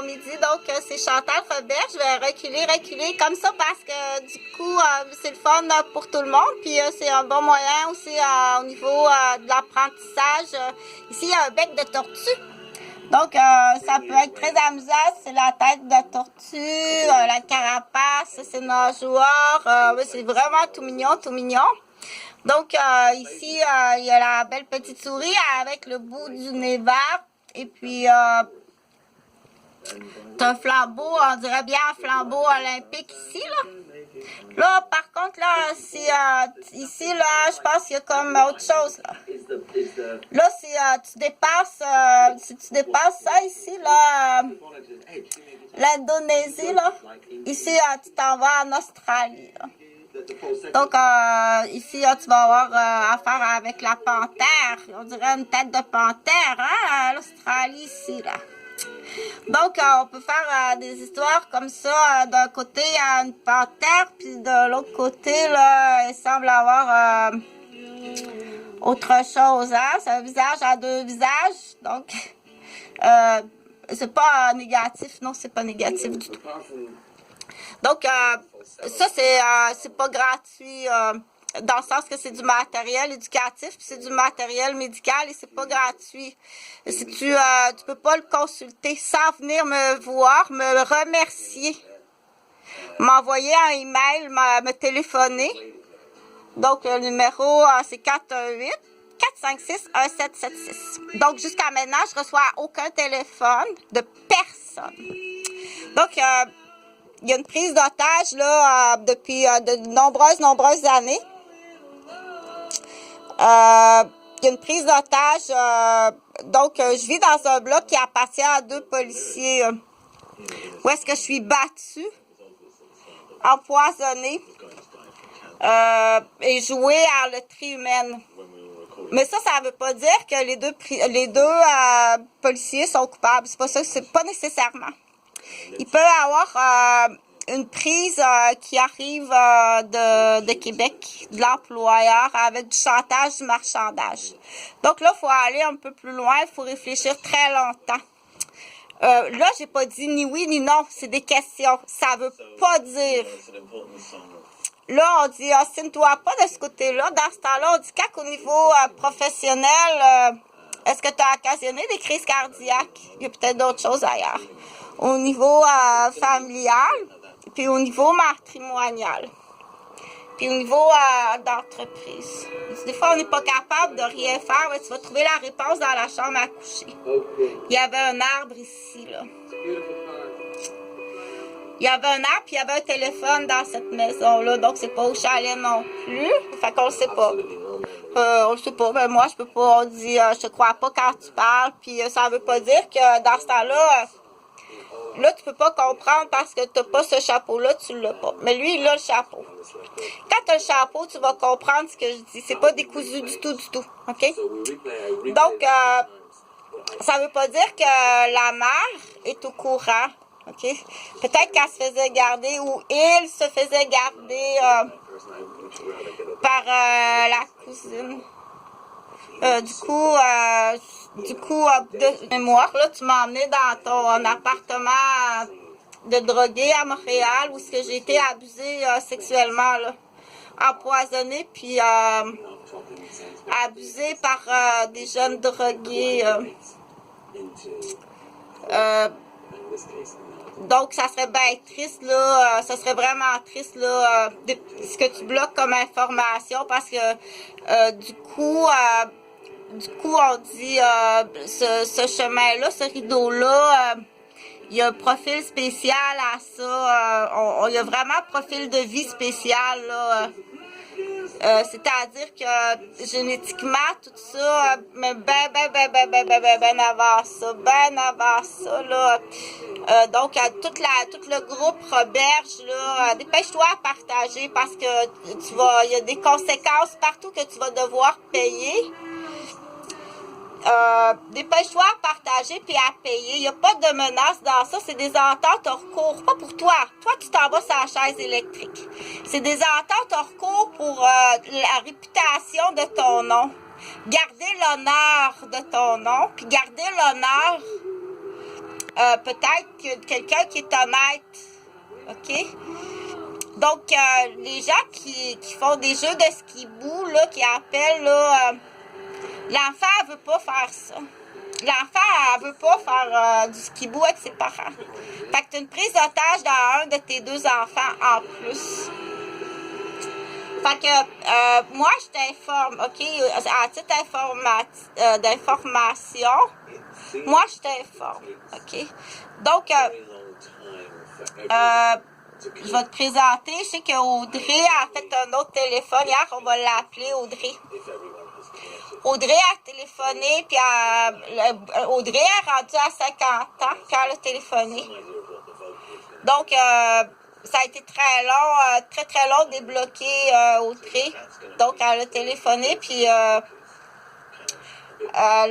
midi. Donc, c'est Chantal Robert. Je vais reculer comme ça parce que du coup, c'est le fun pour tout le monde. Puis, c'est un bon moyen aussi au niveau de l'apprentissage. Ici, il y a un bec de tortue. Donc, ça peut être très amusant. C'est la tête de tortue, la carapace, c'est nageoire. C'est vraiment tout mignon, tout mignon. Donc, ici, il y a la belle petite souris avec le bout du nez vert. Et puis, t'as un flambeau, on dirait bien un flambeau olympique ici, là. Là, par contre, là, ici, là, je pense qu'il y a comme autre chose, là. Là, si tu dépasses ça ici, là, l'Indonésie, là, ici, tu t'en vas en Australie, là. Donc, ici, tu vas avoir affaire avec la panthère. On dirait une tête de panthère, hein, l'Australie, ici, là. Donc, on peut faire des histoires comme ça. D'un côté, il y a une panthère, puis de l'autre côté, là, il semble avoir autre chose, hein. C'est un visage à deux visages. Donc, c'est pas négatif. Non, c'est pas négatif du tout. Donc, ça, c'est pas gratuit. Dans le sens que c'est du matériel éducatif, puis c'est du matériel médical et c'est pas gratuit. Si tu peux pas le consulter sans venir me voir, me remercier, m'envoyer un email, me téléphoner. Donc, le numéro, c'est 418-456-1776. Donc, jusqu'à maintenant, je reçois aucun téléphone de personne. Donc, il y a une prise d'otage là depuis de nombreuses années. Il y a une prise d'otage. Donc, je vis dans un bloc qui appartient à deux policiers. Où est-ce que je suis battue, empoisonnée et jouée à la loterie humaine. Mais ça veut pas dire que les deux policiers sont coupables. C'est pas ça, c'est pas nécessairement. Il peut y avoir une prise qui arrive de Québec, de l'employeur, avec du chantage, du marchandage. Donc là, il faut aller un peu plus loin, il faut réfléchir très longtemps. Là, j'ai pas dit ni oui ni non, c'est des questions. Ça veut pas dire. Là, on dit, assigne-toi pas de ce côté-là. Dans ce temps-là, on dit qu'au niveau professionnel, est-ce que tu as occasionné des crises cardiaques? Il y a peut-être d'autres choses ailleurs. Au niveau familial, puis au niveau matrimonial, puis au niveau d'entreprise. Des fois, on n'est pas capable de rien faire, mais tu vas trouver la réponse dans la chambre à coucher. Il y avait un arbre ici, là. Il y avait un arbre, puis il y avait un téléphone dans cette maison-là, donc c'est pas au chalet non plus. Fait qu'on le sait pas. On le sait pas, ben moi, je peux pas, on dit, je te crois pas quand tu parles, puis ça veut pas dire que dans ce temps-là, là, tu peux pas comprendre parce que t'as pas ce chapeau-là, tu l'as pas. Mais lui, il a le chapeau. Quand t'as le chapeau, tu vas comprendre ce que je dis. C'est pas décousu du tout, OK? Donc, ça veut pas dire que la mère est au courant, OK? Peut-être qu'elle se faisait garder ou il se faisait garder par la cousine. Du coup, de mémoire, là, tu m'as emmené dans ton appartement de drogué à Montréal où j'ai été abusée sexuellement, là. Empoisonnée, puis abusée par des jeunes drogués. Donc, ça serait bien triste, là. Ça serait vraiment triste, là, ce que tu bloques comme information parce que, du coup, on dit ce chemin-là, ce rideau-là, il y a un profil spécial à ça. Il y a vraiment un profil de vie spécial, là. C'est-à-dire que génétiquement, tout ça, mais ben avant ça, là. Donc, tout le groupe Roberge, là, dépêche-toi à partager parce que il y a des conséquences partout que tu vas devoir payer. Dépêche-toi à partager puis à payer. Il n'y a pas de menace dans ça. C'est des ententes hors cours. Pas pour toi. Toi, tu t'en vas sur la chaise électrique. C'est des ententes hors cours pour la réputation de ton nom. Garder l'honneur de ton nom, puis garder l'honneur peut-être que quelqu'un qui est honnête. OK? Donc, les gens qui font des jeux de skibou, là, qui appellent, là, l'enfant, elle veut pas faire ça. L'enfant, elle veut pas faire du skibou avec ses parents. Fait que tu as une prise d'otage dans un de tes deux enfants en plus. Fait que, moi, je t'informe, OK? À titre d'information, moi, je t'informe, OK? Donc, je vais te présenter. Je sais qu'Audrey a fait un autre téléphone. Hier, on va l'appeler Audrey. Audrey a téléphoné, puis Audrey est rendue à 50 ans, puis elle a téléphoné. Donc, ça a été très long, très long de débloquer Audrey. Donc, elle a téléphoné, puis elle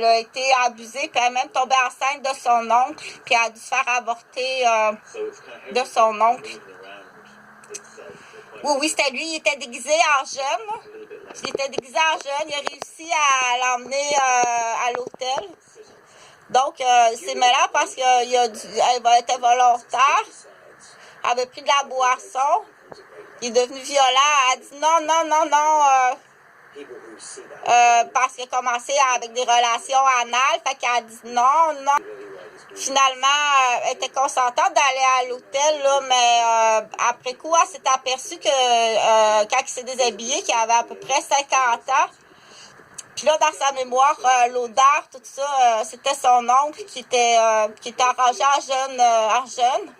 a été abusée, puis elle est même tombée enceinte de son oncle, puis elle a dû se faire avorter de son oncle. Oui, c'était lui, il était déguisé en jeune. Il était déguisé en jeune, il a réussi à l'emmener à l'hôtel. Donc, c'est mêlant parce qu'elle était volontaire. Elle avait pris de la boisson. Il est devenu violent. Elle a dit non. Parce qu'il a commencé avec des relations anales. Fait qu'elle a dit non. Finalement, elle était consentante d'aller à l'hôtel, là, mais après coup, elle s'est aperçue que quand il s'est déshabillé, qu'il avait à peu près 50 ans. Puis là, dans sa mémoire, l'odeur, tout ça, c'était son oncle qui était arrangé en jeune.